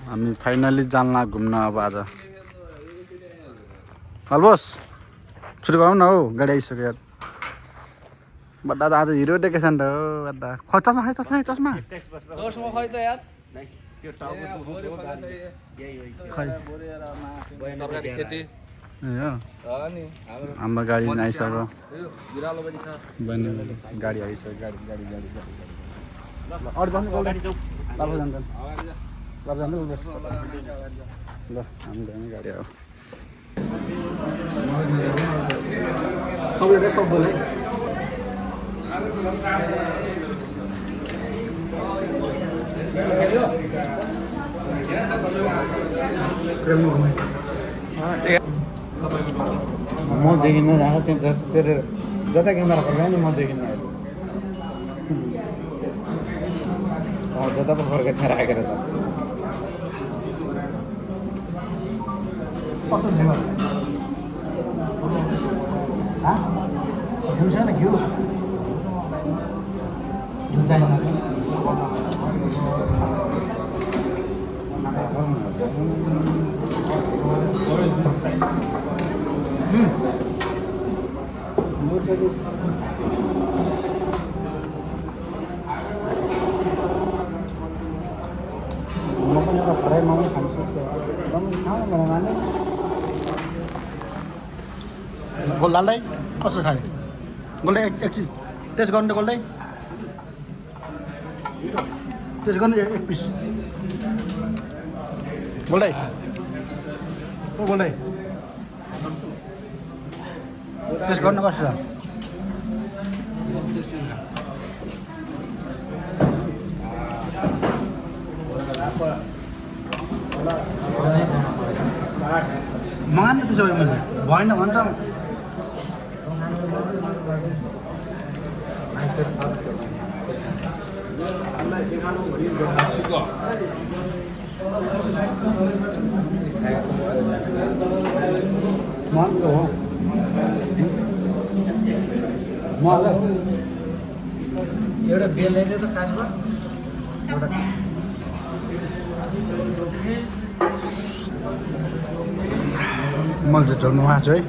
हामी फाइनली जान्ला घुम्न अब आज हल्बोस सुरु गरौँ न हौ गाडी आइसक्यो यार बड्डा त आज हिरो देखेछ नि त हो बड्डा खै चस्मा खै चस्मा चस्मा चस्मा खै त यार त्यो टाउको खै तरकारी खेती हाम्रो गाडी आइसक्यो बिरालो पनि छ बन्ने गाडी आइसक्यो गाडी गाडी गाडी गाडी अरू जान्छ गाडी जाउँ लाभा जान्छ लाभा जान्छ ल हामी गयौँ गाडी आयो सबैले सब बोले म देखिन राखेको त्यो तेरो जता क्यामेरा फर्कायो नि म देखिन जता पो फर्काइ थिएँ राखेर त घिउ छैन घिउ घिउ चाहिएन म पनि एउटा फ्राई मोमो खानु सक्छु एकदम खानु मेरो नानी गोलदाललाई कसो खायो गोल्दै एकछिन टेस्ट गर्नु त गोल्दै टेस्ट गर्नु एक पिस गोल्दै ओ गोल्दै टेस्ट गर्नु कसो छ मगान त त्यसो भए मैले भएन भन्छ मगानको हो एउटा बेलले त खासमा मैले चाहिँ झोल्नु आएको छु है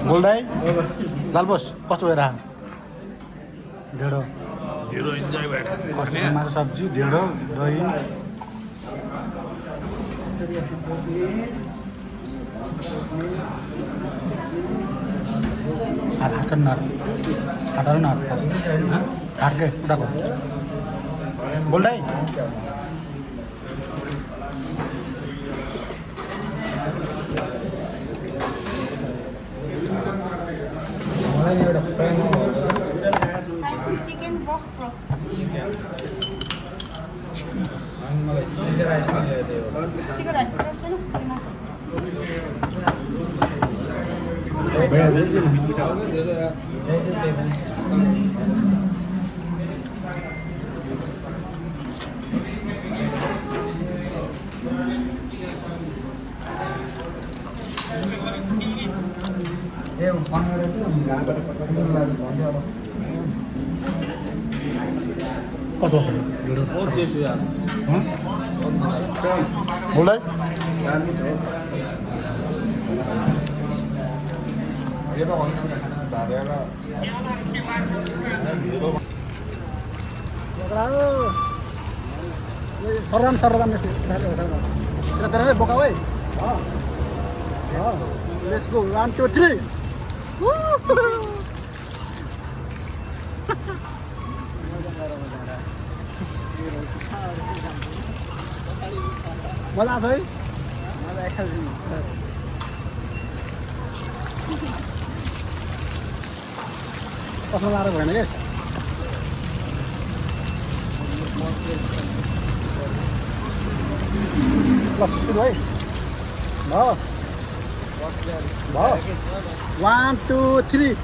गोल्दाई लालबोस कस्तो भइरहेको ढेँडो ढिरो इन्जोय भयो खसीको मासु सब्जी ढेँडो दही हाटन न हाटल न हाटकै उठाएको गोल्दाई मलाई एउटा फ्राई मोमो चिकन ब्रोक अनि मलाई सिजर राइस ल्याइदियो सिगर राइस छैन कस्तो बहुत टेस्टी यार गोल्दाई सरदाम सरदाम तेरा बोका भाई लेट्स गो 1 2 3 मजा आछ है मजा आइहाल्छ कसमा लाएर भएन के ल सुरु है भयो 1 2 3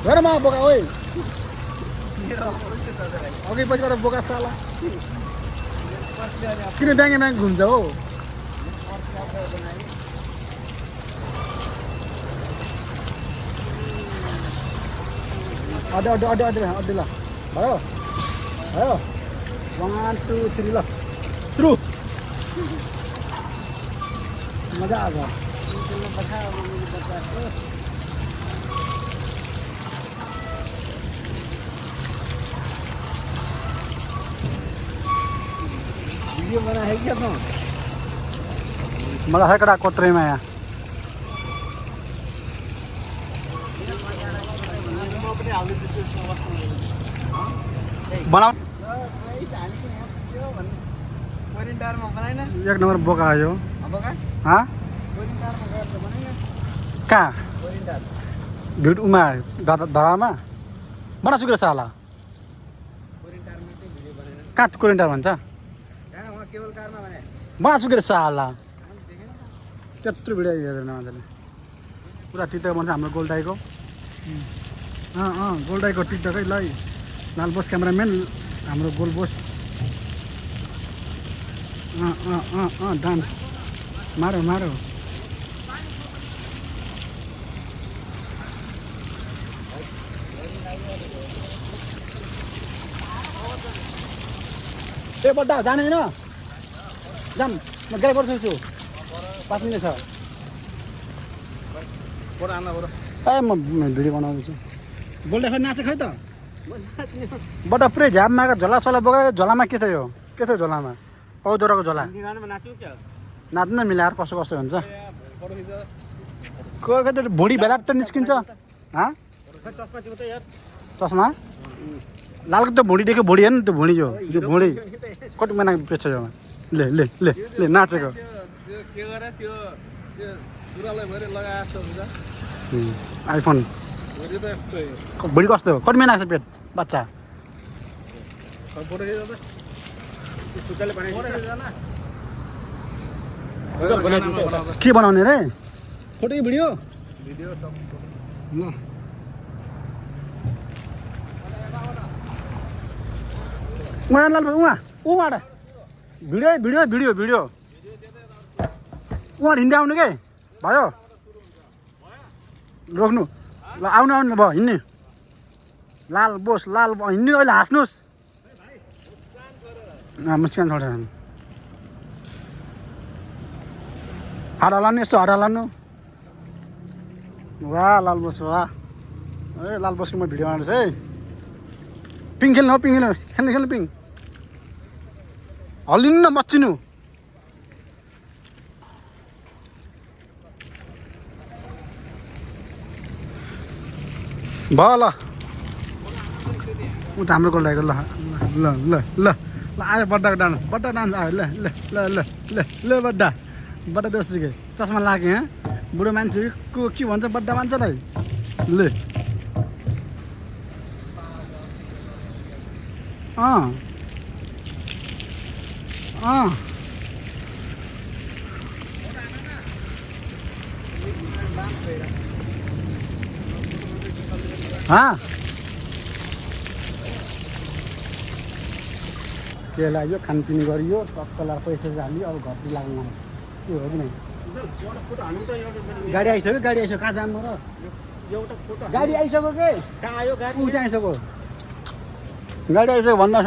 हेर म बोका ओइ अघि पछि गएर बोका साला किन ब्याङ्गे ब्याङ्ग घुम्छ हो अड्डे ल भयो भयो 1 2 3 ल सुरु मजा आएको वीडियो बना है क्या तुम मलाई सकडा कोत्रेमा यहाँ बनाऊ एक नंबर बोका आयो हाँ कहाँ भिड उमा धरामा बना सुकेर साला कहाँ कोरिन्टार भन्छ बना सुकेर साला त्यत्रो भिडियो हेर्दैन मजाले पुरा टिकटक भन्छ हाम्रो गोल्डाईको गोल्डाईको टिकटकै ल लालबोस क्यामेराम्यान हाम्रो गोलबोस डान्स मारो मारो ए बड्डा जाने होइन जाम म गाडी पर्छु 5 मिनट छ ए म भिडियो बनाउँदैछु गोल्डा खै नाचे खै त बड्डा पुरै झ्यापमा झोला सोला बोकेर झोलामा के छ यो के छ झोलामा औजोराको झोला नाच्न मिलाएर कसो कसो हुन्छ कोही त भुँडी भेलाट त निस्किन्छ चस्मा लालको त भुँडी देख्यो भुँडी हेर्नु त्यो भुँडी यो भुँडी कति महिना पेछ यो ले ले ले ले नाचेको आइफोन भुँडी कस्तो हो कति महिना छ पेट बच्चा के बनाउने रे फोटो कि भिडियो ल उहाँ लाल उहाँ उहाँबाट भिडियो भिडियो भिडियो भिडियो उहाँ हिँड्दै आउनु के भयो रोक्नु ल आउनु आउनु भयो हिँड्ने लाल बोस लाल हिँड्नु अहिले हाँस्नुहोस् मुस्कान छोडेर हात हलाउनु यस्तो हात हलाउनु वाह लाल बोस वाह ए लाल बोसको म भिडियो बनाउँछु है पिङ खेल्नु हो पिङ खेल्नु खेल्नु खेल्नु पिङ हल्लिनु न मच्चिनु भयो ल ऊ त हाम्रो गोल्डाईको ल ल ल ल ल आयो बड्डाको डान्स आयो ल ल ल ल ल ल बड्डा बड्डा दोस्रो के चस्मा लाग्यो यहाँ बुढो मान्छे को के भन्छ बड्डा मान्छेलाई ले के लाग्यो खानपिन गरियो टक्कला पैसा हाल्यो अब घरतिर लाग्नु के हो कि नै गाडी आइसक्यो कहाँ जानु र गाडी आइसक्यो के कहाँ आयो गाडी उ चाहिँ आइसक्यो गाडी आइसक्यो भन्दा